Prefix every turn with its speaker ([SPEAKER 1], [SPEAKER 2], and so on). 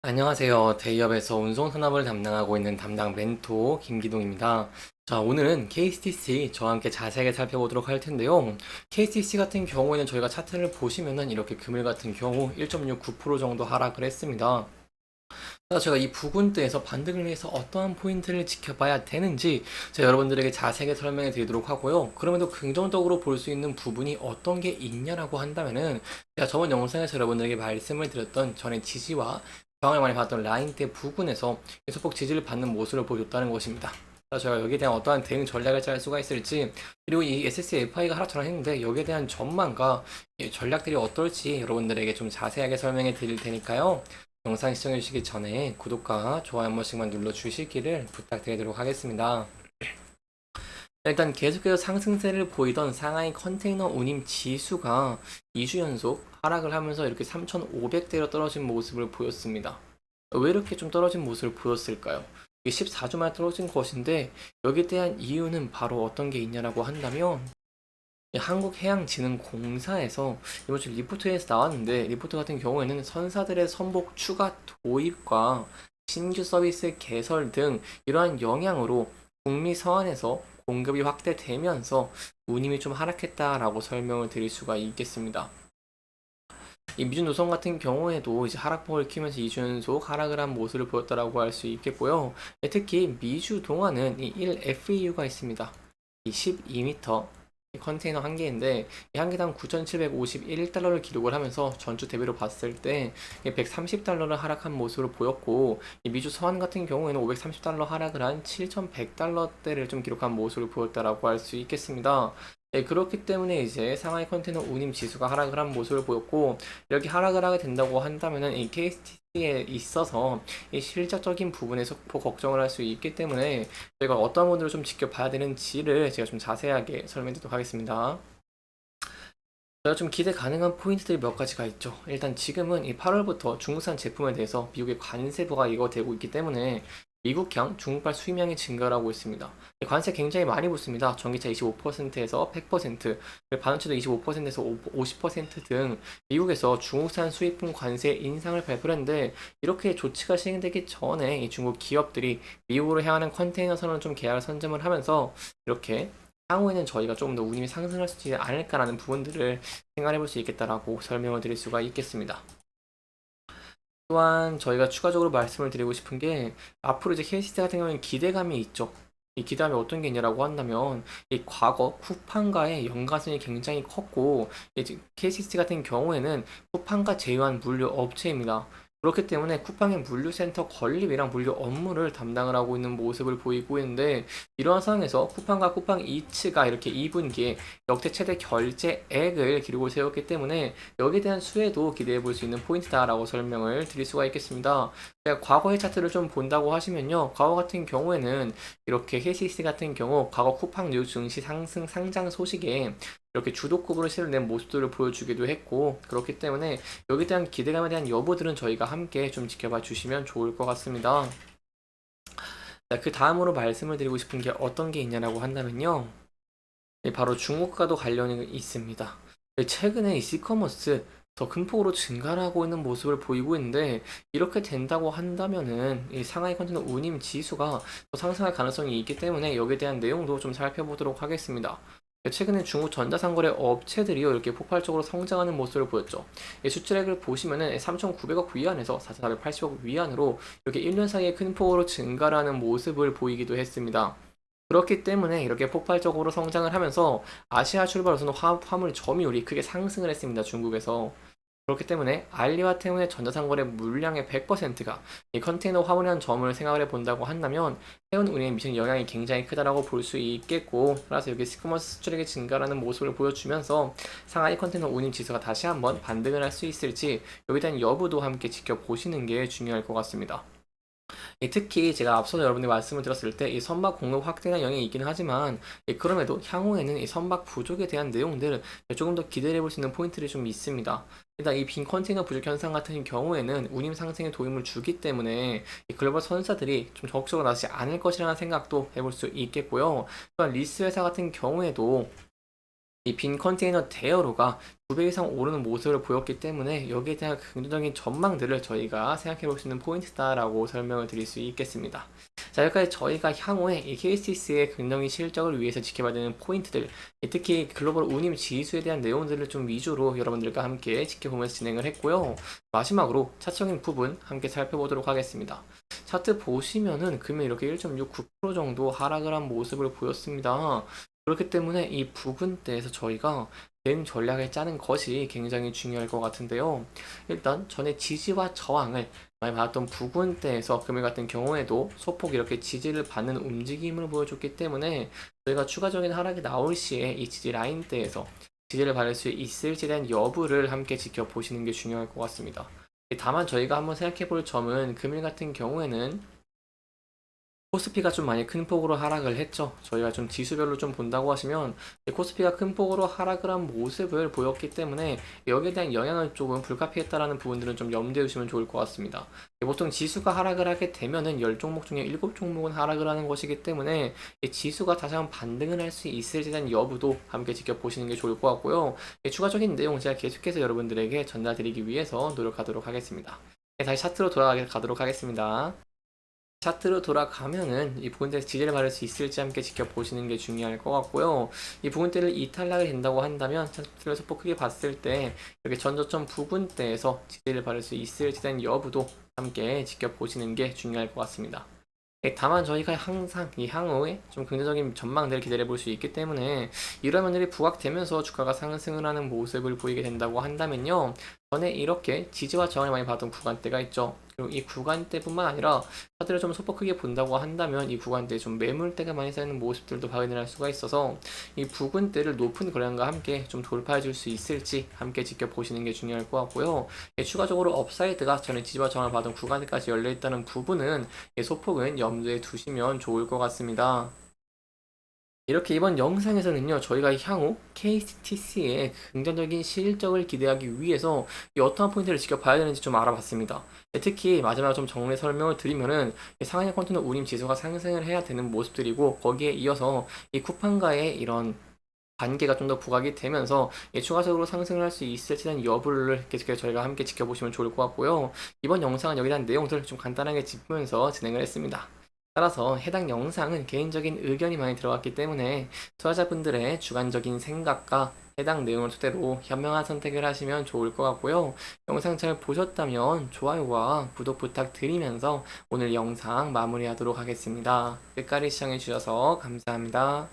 [SPEAKER 1] 안녕하세요. 대기업에서 운송 산업을 담당하고 있는 담당 멘토 김기동입니다. 자, 오늘은 KSTC 저와 함께 자세하게 살펴보도록 할 텐데요. KSTC 같은 경우에는 저희가 차트를 보시면은 이렇게 금일 같은 경우 1.69% 정도 하락을 했습니다. 제가 이 부근대에서 반등을 위해서 어떠한 포인트를 지켜봐야 되는지 제가 여러분들에게 자세하게 설명해 드리도록 하고요. 그럼에도 긍정적으로 볼 수 있는 부분이 어떤 게 있냐라고 한다면은 제가 저번 영상에서 여러분들에게 말씀을 드렸던 전에 지지와 저항을 많이 봤던 라인대 부근에서 소폭 지지를 받는 모습을 보여줬다는 것입니다. 제가 여기에 대한 어떠한 대응 전략을 짤 수가 있을지, 그리고 이 SSFI가 하락 전환했는데 여기에 대한 전망과 전략들이 어떨지 여러분들에게 좀 자세하게 설명해 드릴 테니까요. 영상 시청해 주시기 전에 구독과 좋아요 한 번씩만 눌러 주시기를 부탁드리도록 하겠습니다. 일단 계속해서 상승세를 보이던 상하이 컨테이너 운임 지수가 2주 연속 하락을 하면서 이렇게 3,500대로 떨어진 모습을 보였습니다. 왜 이렇게 좀 떨어진 모습을 보였을까요? 이게 14주 만에 떨어진 것인데 여기에 대한 이유는 바로 어떤 게 있냐라고 한다면 한국해양진흥공사에서 이번 주 리포트에서 나왔는데, 리포트 같은 경우에는 선사들의 선복 추가 도입과 신규 서비스 개설 등 이러한 영향으로 북미 서안에서 공급이 확대되면서 운임이 좀 하락했다라고 설명을 드릴 수가 있겠습니다. 이 미주 노선 같은 경우에도 이제 하락폭을 키우면서 2주 연속 하락을 한 모습을 보였다라고 할 수 있겠고요. 특히 미주 동안은 이 1FEU가 있습니다. 이 12m 컨테이너 한 개인데 이 한 개당 9,751달러를 기록을 하면서 전주 대비로 봤을 때 130달러를 하락한 모습을 보였고, 이 미주 서한 같은 경우에는 530달러 하락을 한 7,100달러대를 좀 기록한 모습을 보였다라고 할 수 있겠습니다. 그렇기 때문에 이제 상하이 컨테이너 운임 지수가 하락을 한 모습을 보였고, 이렇게 하락을 하게 된다고 한다면은 이 KST에 있어서 이 실적적인 부분에서 걱정을 할 수 있기 때문에 저희가 어떤 부분들을 좀 지켜봐야 되는지를 제가 좀 자세하게 설명드리도록 하겠습니다. 제가 좀 기대 가능한 포인트들이 몇 가지가 있죠. 일단 지금은 이 8월부터 중국산 제품에 대해서 미국의 관세부가 이거되고 있기 때문에 미국향 중국발 수입량이 증가를 하고 있습니다. 관세 굉장히 많이 붙습니다. 전기차 25%에서 100%, 반도체도 25%에서 50%등 미국에서 중국산 수입품 관세 인상을 발표를 했는데, 이렇게 조치가 시행되기 전에 이 중국 기업들이 미국으로 향하는 컨테이너 선을 좀 계약을 선점을 하면서 이렇게 향후에는 저희가 조금 더 운임이 상승할 수 있지 않을까라는 부분들을 생각해 볼 수 있겠다라고 설명을 드릴 수가 있겠습니다. 또한 저희가 추가적으로 말씀을 드리고 싶은 게, 앞으로 이제 KCC 같은 경우는 기대감이 있죠. 이 기대감이 어떤 게 있냐라고 한다면 이 과거 쿠팡과의 연관성이 굉장히 컸고, 이제 KCC 같은 경우에는 쿠팡과 제휴한 물류 업체입니다. 그렇기 때문에 쿠팡의 물류센터 건립이랑 물류 업무를 담당을 하고 있는 모습을 보이고 있는데, 이러한 상황에서 쿠팡과 쿠팡 이츠가 이렇게 2분기에 역대 최대 결제액을 기록을 세웠기 때문에 여기에 대한 수혜도 기대해 볼 수 있는 포인트다라고 설명을 드릴 수가 있겠습니다. 제가 과거의 차트를 좀 본다고 하시면요, 과거 같은 경우에는 이렇게 KCC 같은 경우 과거 쿠팡 뉴 증시 상승 상장 소식에 이렇게 주도급으로 실어낸 모습들을 보여주기도 했고, 그렇기 때문에 여기에 대한 기대감에 대한 여부들은 저희가 함께 좀 지켜봐 주시면 좋을 것 같습니다. 자, 그 다음으로 말씀을 드리고 싶은 게 어떤 게 있냐라고 한다면요, 바로 중국과도 관련이 있습니다. 최근에 이 시커머스 더 큰 폭으로 증가를 하고 있는 모습을 보이고 있는데, 이렇게 된다고 한다면은 이 상하이 컨테이너 운임 지수가 더 상승할 가능성이 있기 때문에 여기에 대한 내용도 좀 살펴보도록 하겠습니다. 최근에 중국 전자상거래 업체들이요, 이렇게 폭발적으로 성장하는 모습을 보였죠. 수출액을 보시면은 3,900억 위안에서 4,480억 위안으로 이렇게 1년 사이에 큰 폭으로 증가를 하는 모습을 보이기도 했습니다. 그렇기 때문에 이렇게 폭발적으로 성장을 하면서 아시아 출발로서는 화물 점유율이 크게 상승을 했습니다. 중국에서. 그렇기 때문에 알리와 테문의 전자상거래 물량의 100%가 이 컨테이너 화물이라는 점을 생각을 해본다고 한다면 해운 운임에 미치는 영향이 굉장히 크다라고 볼 수 있겠고, 따라서 여기 시커머스 수출액이 증가하는 모습을 보여주면서 상하이 컨테이너 운임 지수가 다시 한번 반등을 할 수 있을지 여기에 대한 여부도 함께 지켜보시는 게 중요할 것 같습니다. 특히 제가 앞서 여러분들 말씀을 드렸을 때 이 선박 공급 확대나 영향이 있기는 하지만, 그럼에도 향후에는 이 선박 부족에 대한 내용들 조금 더 기대해 볼 수 있는 포인트들이 좀 있습니다. 일단 이 빈 컨테이너 부족 현상 같은 경우에는 운임 상승에 도움을 주기 때문에 이 글로벌 선사들이 좀 적극적으로 나서지 않을 것이라는 생각도 해볼 수 있겠고요. 또한 리스 회사 같은 경우에도 이 빈 컨테이너 대여로가 2배 이상 오르는 모습을 보였기 때문에 여기에 대한 긍정적인 전망들을 저희가 생각해 볼 수 있는 포인트다라고 설명을 드릴 수 있겠습니다. 자, 여기까지 저희가 향후에 이 KCC의 긍정적인 실적을 위해서 지켜봐야 되는 포인트들, 특히 글로벌 운임 지수에 대한 내용들을 좀 위주로 여러분들과 함께 지켜보면서 진행을 했고요. 마지막으로 차트적인 부분 함께 살펴보도록 하겠습니다. 차트 보시면은 금일 이렇게 1.69% 정도 하락을 한 모습을 보였습니다. 그렇기 때문에 이 부분대에서 저희가 대응 전략을 짜는 것이 굉장히 중요할 것 같은데요. 일단 전에 지지와 저항을 많이 받았던 부분대에서 금일 같은 경우에도 소폭 이렇게 지지를 받는 움직임을 보여줬기 때문에 저희가 추가적인 하락이 나올 시에 이 지지 라인대에서 지지를 받을 수 있을지에 대한 여부를 함께 지켜보시는 게 중요할 것 같습니다. 다만 저희가 한번 생각해 볼 점은 금일 같은 경우에는 코스피가 좀 많이 큰 폭으로 하락을 했죠. 저희가 좀 지수별로 좀 본다고 하시면 코스피가 큰 폭으로 하락을 한 모습을 보였기 때문에 여기에 대한 영향을 조금 불가피했다라는 부분들은 좀 염두에 두시면 좋을 것 같습니다. 보통 지수가 하락을 하게 되면은 10종목 중에 7종목은 하락을 하는 것이기 때문에 지수가 다시 한번 반등을 할 수 있을지에 대한 여부도 함께 지켜보시는 게 좋을 것 같고요. 추가적인 내용 제가 계속해서 여러분들에게 전달드리기 위해서 노력하도록 하겠습니다. 다시 차트로 돌아가도록 하겠습니다. 차트로 돌아가면은 이 부분대에서 지지를 받을 수 있을지 함께 지켜보시는 게 중요할 것 같고요. 이 부분대를 이탈락이 된다고 한다면 차트를 소폭 크게 봤을 때 이렇게 전저점 부분대에서 지지를 받을 수 있을지 대한 여부도 함께 지켜보시는 게 중요할 것 같습니다. 다만 저희가 항상 이 향후에 좀 긍정적인 전망들을 기다려 볼 수 있기 때문에 이런 면들이 부각되면서 주가가 상승을 하는 모습을 보이게 된다고 한다면요. 전에 이렇게 지지와 저항을 많이 받던 구간대가 있죠. 그리고 이 구간대뿐만 아니라 차트를 좀 소폭 크게 본다고 한다면 이 구간대에 좀 매물대가 많이 쌓이는 모습들도 확인을 할 수가 있어서 이 부근대를 높은 거래량과 함께 좀 돌파해 줄 수 있을지 함께 지켜보시는 게 중요할 것 같고요. 추가적으로 업사이드가 전에 지지와 저항을 받은 구간까지 열려있다는 부분은 소폭은 염두에 두시면 좋을 것 같습니다. 이렇게 이번 영상에서는요, 저희가 향후 KTC의 긍정적인 실적을 기대하기 위해서 이 어떠한 포인트를 지켜봐야 되는지 좀 알아봤습니다. 특히 마지막으로 좀 정리 설명을 드리면은 상한의 컨테이너 운임 지수가 상승을 해야 되는 모습들이고 거기에 이어서 이 쿠팡과의 이런 관계가 좀 더 부각이 되면서 추가적으로 상승을 할 수 있을지 대한 여부를 계속해서 저희가 함께 지켜보시면 좋을 것 같고요. 이번 영상은 여기에 대한 내용들을 좀 간단하게 짚으면서 진행을 했습니다. 따라서 해당 영상은 개인적인 의견이 많이 들어갔기 때문에 투자자분들의 주관적인 생각과 해당 내용을 토대로 현명한 선택을 하시면 좋을 것 같고요. 영상 잘 보셨다면 좋아요와 구독 부탁드리면서 오늘 영상 마무리하도록 하겠습니다. 끝까지 시청해주셔서 감사합니다.